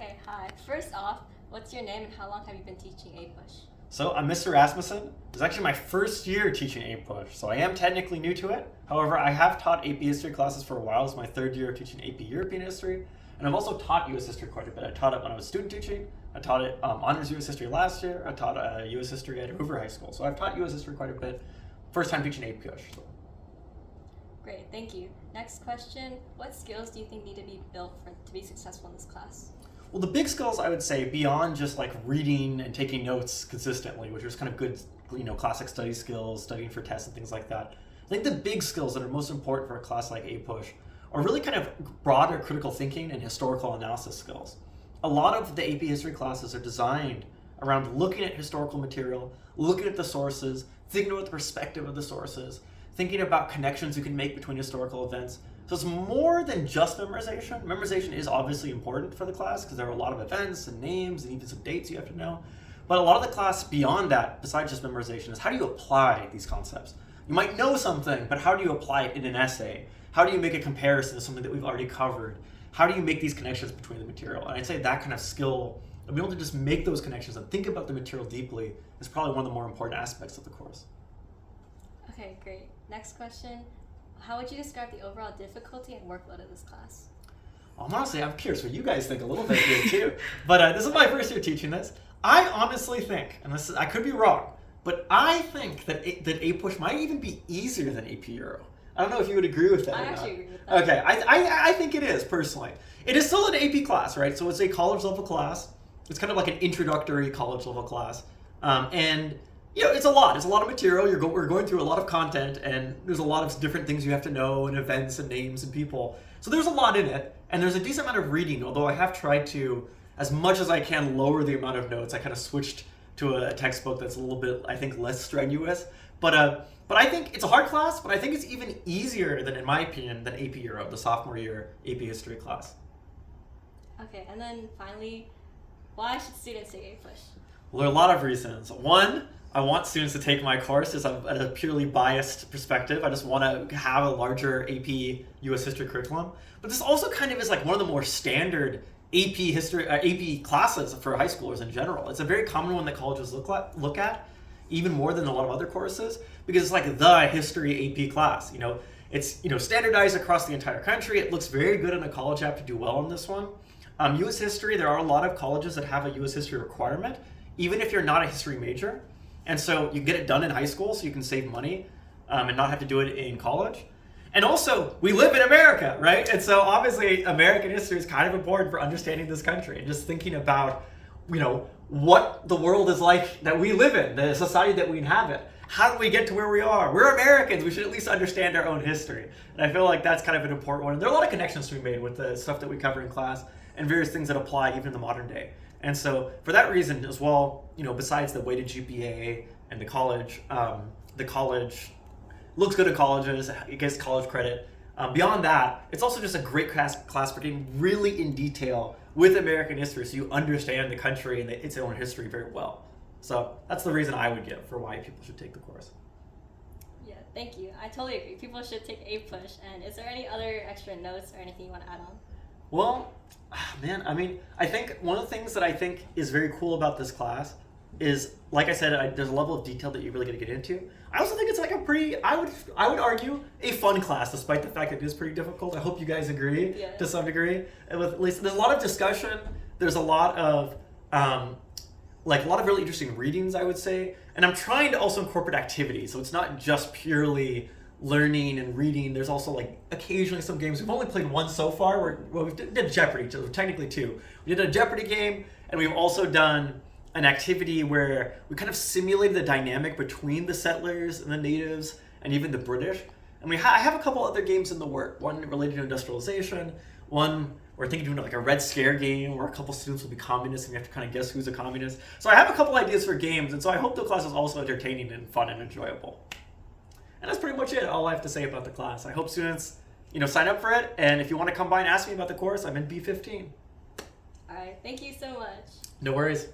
Okay, hi. First off, what's your name and how long have you been teaching A-Push? So I'm Mr. Rasmussen. It's actually my first year teaching A-Push, so I am technically new to it. However, I have taught AP History classes for a while. It's my third year of teaching AP European History, and I've also taught US History quite a bit. I taught it when I was student teaching. I taught it Honors US History last year. I taught US History at Hoover High School, so I've taught US History quite a bit. First time teaching AP-Push. So. Great, thank you. Next question, what skills do you think need to be built to be successful in this class? Well, the big skills I would say, beyond just like reading and taking notes consistently, which is kind of good, classic study skills, studying for tests and things like that. I think the big skills that are most important for a class like A-Push are really kind of broader critical thinking and historical analysis skills. A lot of the AP history classes are designed around looking at historical material, looking at the sources, thinking about the perspective of the sources, thinking about connections you can make between historical events. So it's more than just memorization. Memorization is obviously important for the class because there are a lot of events and names and even some dates you have to know. But a lot of the class beyond that, besides just memorization, is how do you apply these concepts? You might know something, but how do you apply it in an essay? How do you make a comparison to something that we've already covered? How do you make these connections between the material? And I'd say that kind of skill, to be able to just make those connections and think about the material deeply, is probably one of the more important aspects of the course. Okay, great. Next question. How would you describe the overall difficulty and workload of this class? I'm curious what you guys think a little bit here too. But this is my first year teaching this. I honestly think, and I could be wrong, but I think that A-Push might even be easier than AP Euro. I don't know if you would agree with that or not. I actually agree with that. Okay, I think it is, personally. It is still an AP class, right? So it's a college level class. It's kind of like an introductory college level class. And it's a lot. It's a lot of material. We're going through a lot of content, and there's a lot of different things you have to know, and events and names and people. So there's a lot in it, and there's a decent amount of reading, although I have tried to, as much as I can, lower the amount of notes. I kind of switched to a textbook that's a little bit, I think, less strenuous. But I think it's a hard class, but I think it's even easier than, in my opinion, than AP Euro, the sophomore year AP History class. Okay, and then finally, why should students take A-Push? Well, there are a lot of reasons. One, I want students to take my course as a purely biased perspective. I just want to have a larger AP US history curriculum. But this also kind of is like one of the more standard AP classes for high schoolers in general. It's a very common one that colleges look at, even more than a lot of other courses, because it's like the history AP class. It's standardized across the entire country. It looks very good in a college app to do well in this one. US history, there are a lot of colleges that have a US history requirement, even if you're not a history major. And so you get it done in high school so you can save money and not have to do it in college. And also, we live in America, right? And so obviously American history is kind of important for understanding this country and just thinking about, what the world is like that we live in, the society that we inhabit. How do we get to where we are? We're Americans. We should at least understand our own history. And I feel like that's kind of an important one. And there are a lot of connections to be made with the stuff that we cover in class and various things that apply even in the modern day. And so for that reason as well, besides the weighted GPA and the college looks good at colleges, it gets college credit. Beyond that, it's also just a great class for getting really in detail with American history so you understand the country and its own history very well. So that's the reason I would give for why people should take the course. Yeah, thank you. I totally agree. People should take A-Push. And is there any other extra notes or anything you want to add on? Well, I think one of the things that I think is very cool about this class is, like I said, there's a level of detail that you really got to get into. I also think it's like a pretty, I would argue, a fun class, despite the fact that it is pretty difficult. I hope you guys agree to some degree. And at least there's a lot of discussion. There's a lot of really interesting readings, I would say. And I'm trying to also incorporate activities, so it's not just purely learning and reading. There's also occasionally some games. We've only played one so far. We did Jeopardy, so technically two. We did a Jeopardy game, and we've also done an activity where we kind of simulated the dynamic between the settlers and the natives and even the British. And I have a couple other games in the work. One related to industrialization. One we're thinking of doing a Red Scare game where a couple students will be communists and we have to kind of guess who's a communist. So I have a couple ideas for games, and so I hope the class is also entertaining and fun and enjoyable. And that's pretty much it, all I have to say about the class. I hope students, sign up for it. And if you want to come by and ask me about the course, I'm in B15. All right. Thank you so much. No worries.